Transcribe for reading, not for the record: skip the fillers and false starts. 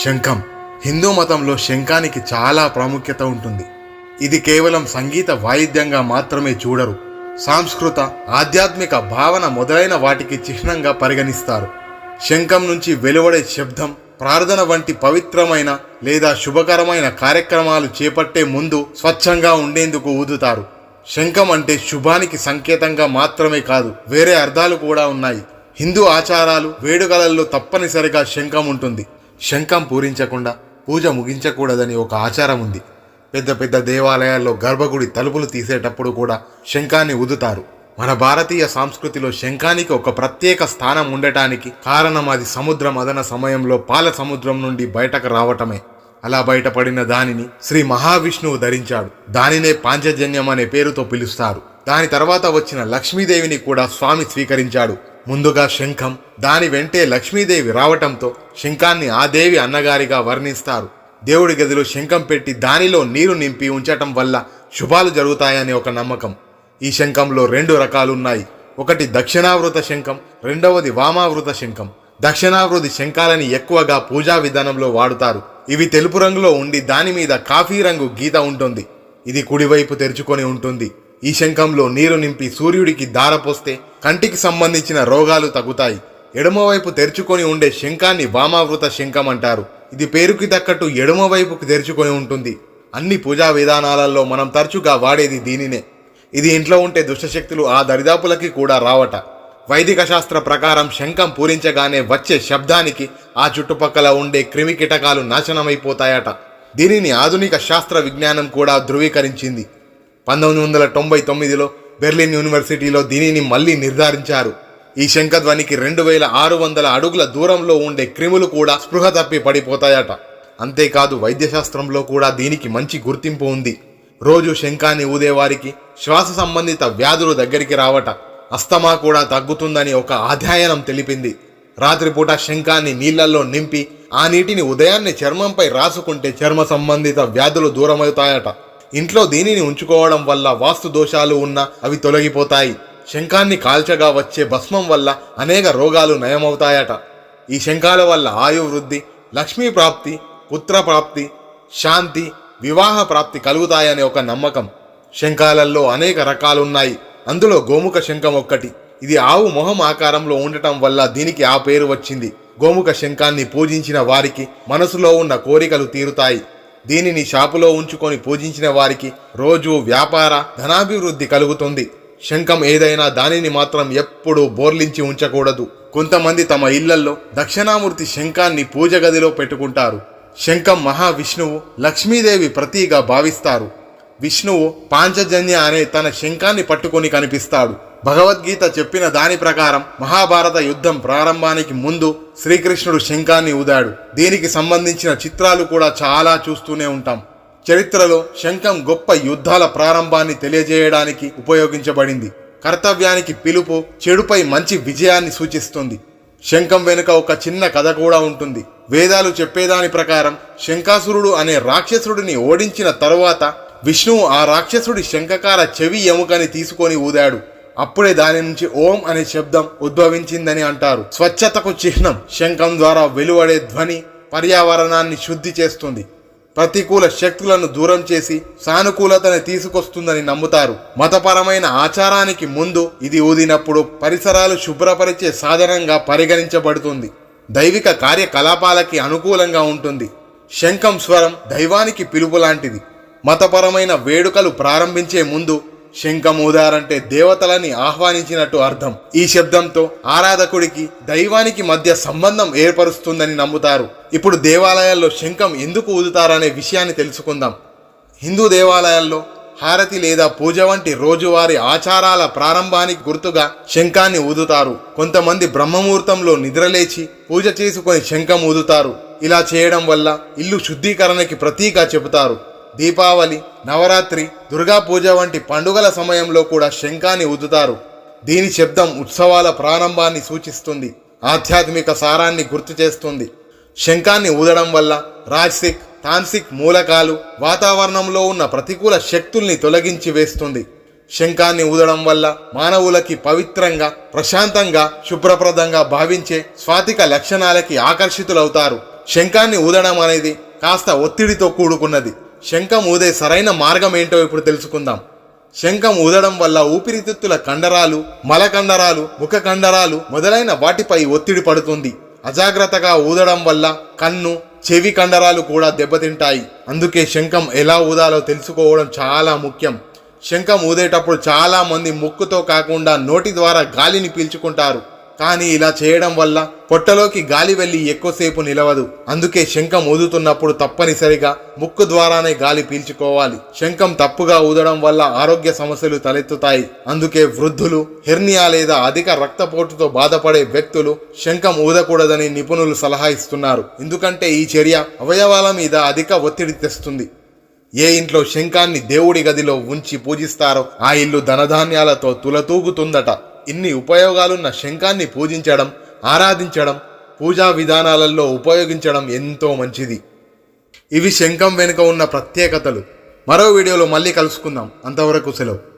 శంఖం హిందూ మతంలో శంఖానికి చాలా ప్రాముఖ్యత ఉంటుంది. ఇది కేవలం సంగీత వాయిద్యంగా మాత్రమే చూడరు, సాంస్కృత ఆధ్యాత్మిక భావన మొదలైన వాటికి చిహ్నంగా పరిగణిస్తారు. శంఖం నుంచి వెలువడే శబ్దం ప్రార్థన వంటి పవిత్రమైన లేదా శుభకరమైన కార్యక్రమాలు చేపట్టే ముందు స్వచ్ఛంగా ఉండేందుకు ఊదుతారు. శంఖం అంటే శుభానికి సంకేతంగా మాత్రమే కాదు, వేరే అర్థాలు కూడా ఉన్నాయి. హిందూ ఆచారాలు వేడుకలలో తప్పనిసరిగా శంఖం ఉంటుంది. శంఖం పూరించకుండా పూజ ముగించకూడదని ఒక ఆచారం ఉంది. పెద్ద పెద్ద దేవాలయాల్లో గర్భగుడి తలుపులు తీసేటప్పుడు కూడా శంఖాన్ని ఊదుతారు. మన భారతీయ సంస్కృతిలో శంఖానికి ఒక ప్రత్యేక స్థానం ఉండటానికి కారణం అది సముద్ర మదన సమయంలో పాల సముద్రం నుండి బయటకు రావటమే. అలా బయటపడిన దానిని శ్రీ మహావిష్ణువు ధరించాడు. దానినే పాంచజన్యం అనే పేరుతో పిలుస్తారు. దాని తర్వాత వచ్చిన లక్ష్మీదేవిని కూడా స్వామి స్వీకరించాడు. ముందుగా శంఖం, దాని వెంటే లక్ష్మీదేవి రావటంతో శంఖాన్ని ఆ దేవి అన్నగారిగా వర్ణిస్తారు. దేవుడి గదిలో శంఖం పెట్టి దానిలో నీరు నింపి ఉంచటం వల్ల శుభాలు జరుగుతాయని ఒక నమ్మకం. ఈ శంఖంలో 2 రకాలున్నాయి. ఒకటి దక్షిణావృత శంఖం, రెండవది వామావృత శంఖం. దక్షిణావృతి శంఖాలని ఎక్కువగా పూజా విధానంలో వాడుతారు. ఇవి తెలుపు రంగులో ఉండి దాని మీద కాఫీ రంగు గీత ఉంటుంది. ఇది కుడివైపు తెరుచుకొని ఉంటుంది. ఈ శంఖంలో నీరు నింపి సూర్యుడికి దారపోస్తే కంటికి సంబంధించిన రోగాలు తగ్గుతాయి. ఎడమవైపు తెరుచుకొని ఉండే శంఖాన్ని వామావృత శంఖం అంటారు. ఇది పేరుకి తగ్గట్టు ఎడమవైపుకి తెరుచుకొని ఉంటుంది. అన్ని పూజా విధానాలలో మనం తరచుగా వాడేది దీనినే. ఇది ఇంట్లో ఉంటే దుష్టశక్తులు ఆ దరిదాపులకి కూడా రావట. వైదిక శాస్త్ర ప్రకారం శంఖం పూరించగానే వచ్చే శబ్దానికి ఆ చుట్టుపక్కల ఉండే క్రిమి కీటకాలు నాశనమైపోతాయట. దీనిని ఆధునిక శాస్త్ర విజ్ఞానం కూడా ధృవీకరించింది. 1999లో బెర్లిన్ యూనివర్సిటీలో దీనిని మళ్లీ నిర్ధారించారు. ఈ శంఖధ్వనికి 2600 అడుగుల దూరంలో ఉండే క్రిములు కూడా స్పృహ తప్పి పడిపోతాయట. అంతేకాదు వైద్యశాస్త్రంలో కూడా దీనికి మంచి గుర్తింపు ఉంది. రోజు శంఖాన్ని ఊదేవారికి శ్వాస సంబంధిత వ్యాధులు దగ్గరికి రావట. అస్తమా కూడా తగ్గుతుందని ఒక అధ్యయనం తెలిపింది. రాత్రిపూట శంఖాన్ని నీళ్లలో నింపి ఆ నీటిని ఉదయాన్నే చర్మంపై రాసుకుంటే చర్మ సంబంధిత వ్యాధులు దూరమవుతాయట. ఇంట్లో దీనిని ఉంచుకోవడం వల్ల వాస్తు దోషాలు ఉన్నా అవి తొలగిపోతాయి. శంఖాన్ని కాల్చగా వచ్చే భస్మం వల్ల అనేక రోగాలు నయమవుతాయట. ఈ శంఖాల వల్ల ఆయువృద్ధి, లక్ష్మీ ప్రాప్తి, పుత్ర ప్రాప్తి, శాంతి, వివాహ ప్రాప్తి కలుగుతాయనే ఒక నమ్మకం. శంఖాలలో అనేక రకాలున్నాయి. అందులో గోముఖ శంఖం ఒక్కటి. ఇది ఆవు మొహం ఆకారంలో ఉండటం వల్ల దీనికి ఆ పేరు వచ్చింది. గోముఖ శంఖాన్ని పూజించిన వారికి మనసులో ఉన్న కోరికలు తీరుతాయి. దీనిని షాపులో ఉంచుకొని పూజించిన వారికి రోజు వ్యాపార ధనాభివృద్ధి కలుగుతుంది. శంఖం ఏదైనా దానిని మాత్రం ఎప్పుడూ బోర్లించి ఉంచకూడదు. కొంతమంది తమ ఇళ్లల్లో దక్షిణామూర్తి శంఖాన్ని పూజ గదిలో పెట్టుకుంటారు. శంఖం మహావిష్ణువు, లక్ష్మీదేవి ప్రతీగా భావిస్తారు. విష్ణువు పాంచజన్య అనే తన శంఖాన్ని పట్టుకొని కనిపిస్తాడు. భగవద్గీత చెప్పిన దాని ప్రకారం మహాభారత యుద్ధం ప్రారంభానికి ముందు శ్రీకృష్ణుడు శంఖాన్ని ఊదాడు. దీనికి సంబంధించిన చిత్రాలు కూడా చాలా చూస్తూనే ఉంటాం. చరిత్రలో శంఖం గొప్ప యుద్ధాల ప్రారంభాన్ని తెలియజేయడానికి ఉపయోగించబడింది. కర్తవ్యానికి పిలుపు, చెడుపై మంచి విజయాన్ని సూచిస్తుంది. శంఖం వెనుక ఒక చిన్న కథ కూడా ఉంటుంది. వేదాలు చెప్పేదాని ప్రకారం శంఖాసురుడు అనే రాక్షసుడిని ఓడించిన తరువాత విష్ణువు ఆ రాక్షసుడి శంఖకార చెవి ఎముకని తీసుకొని ఊదాడు. అప్పుడే దాని నుంచి ఓం అనే శబ్దం ఉద్భవించిందని అంటారు. స్వచ్ఛతకు చిహ్నం. శంఖం ద్వారా వెలువడే ధ్వని పర్యావరణాన్ని శుద్ధి చేస్తుంది. ప్రతికూల శక్తులను దూరం చేసి సానుకూలతని తీసుకొస్తుందని నమ్ముతారు. మతపరమైన ఆచారానికి ముందు ఇది ఊదినప్పుడు పరిసరాలు శుభ్రపరిచే సాధనంగా పరిగణించబడుతుంది. దైవిక కార్యకలాపాలకి అనుకూలంగా ఉంటుంది. శంఖం స్వరం దైవానికి పిలుపు లాంటిది. మతపరమైన వేడుకలు ప్రారంభించే ముందు శంఖం ఊదారంటే దేవతలని ఆహ్వానించినట్టు అర్థం. ఈ శబ్దంతో ఆరాధకుడికి దైవానికి మధ్య సంబంధం ఏర్పరుస్తుందని నమ్ముతారు. ఇప్పుడు దేవాలయాల్లో శంఖం ఎందుకు ఊదుతారనే విషయాన్ని తెలుసుకుందాం. హిందూ దేవాలయాల్లో హారతి లేదా పూజ వంటి రోజువారీ ఆచారాల ప్రారంభానికి గుర్తుగా శంఖాన్ని ఊదుతారు. కొంతమంది బ్రహ్మముహూర్తంలో నిద్రలేచి పూజ చేసుకొని శంఖం ఊదుతారు. ఇలా చేయడం వల్ల ఇల్లు శుద్ధీకరణకి ప్రతీగా చెబుతారు. దీపావళి, నవరాత్రి, దుర్గా పూజ వంటి పండుగల సమయంలో కూడా శంఖాన్ని ఊదుతారు. దీని శబ్దం ఉత్సవాల ప్రారంభాన్ని సూచిస్తుంది. ఆధ్యాత్మిక సారాన్ని గుర్తు చేస్తుంది. శంఖాన్ని ఊదడం వల్ల రాజసిక్, తాంత్రిక్ మూలకాలు వాతావరణంలో ఉన్న ప్రతికూల శక్తుల్ని తొలగించి వేస్తుంది. శంఖాన్ని ఊదడం వల్ల మానవులకి పవిత్రంగా, ప్రశాంతంగా, శుభ్రప్రదంగా భావించే స్వాతిక లక్షణాలకి ఆకర్షితులవుతారు. శంఖాన్ని ఊదడం అనేది కాస్త ఒత్తిడితో కూడుకున్నది. శంఖం ఊదే సరైన మార్గం ఏంటో ఇప్పుడు తెలుసుకుందాం. శంఖం ఊదడం వల్ల ఊపిరితిత్తుల కండరాలు, మలకండరాలు, ముఖ కండరాలు మొదలైన వాటిపై ఒత్తిడి పడుతుంది. అజాగ్రత్తగా ఊదడం వల్ల కన్ను, చెవి కండరాలు కూడా దెబ్బతింటాయి. అందుకే శంఖం ఎలా ఊదాలో తెలుసుకోవడం చాలా ముఖ్యం. శంఖం ఊదేటప్పుడు చాలా మంది ముక్కుతో కాకుండా నోటి ద్వారా గాలిని పీల్చుకుంటారు. కానీ ఇలా చేయడం వల్ల పొట్టలోకి గాలి వెళ్ళి ఎక్కువసేపు నిలవదు. అందుకే శంఖం ఊదుతున్నప్పుడు తప్పనిసరిగా ముక్కు ద్వారానే గాలి పీల్చుకోవాలి. శంఖం తప్పుగా ఊదడం వల్ల ఆరోగ్య సమస్యలు తలెత్తుతాయి. అందుకే వృద్ధులు, హెర్నియా లేదా అధిక రక్తపోటుతో బాధపడే వ్యక్తులు శంఖం ఊదకూడదని నిపుణులు సలహా ఇస్తున్నారు. ఎందుకంటే ఈ చర్య అవయవాల మీద అధిక ఒత్తిడి తెస్తుంది. ఏ ఇంట్లో శంఖాన్ని దేవుడి గదిలో ఉంచి పూజిస్తారో ఆ ఇల్లు ధనధాన్యాలతో తులతూగుతుందట. ఇన్ని ఉపయోగాలున్న శంఖాన్ని పూజించడం, ఆరాధించడం, పూజా విధానాలలో ఉపయోగించడం ఎంతో మంచిది. ఇవి శంఖం వెనుక ఉన్న ప్రత్యేకతలు. మరో వీడియోలో మళ్ళీ కలుసుకుందాం. అంతవరకు సెలవు.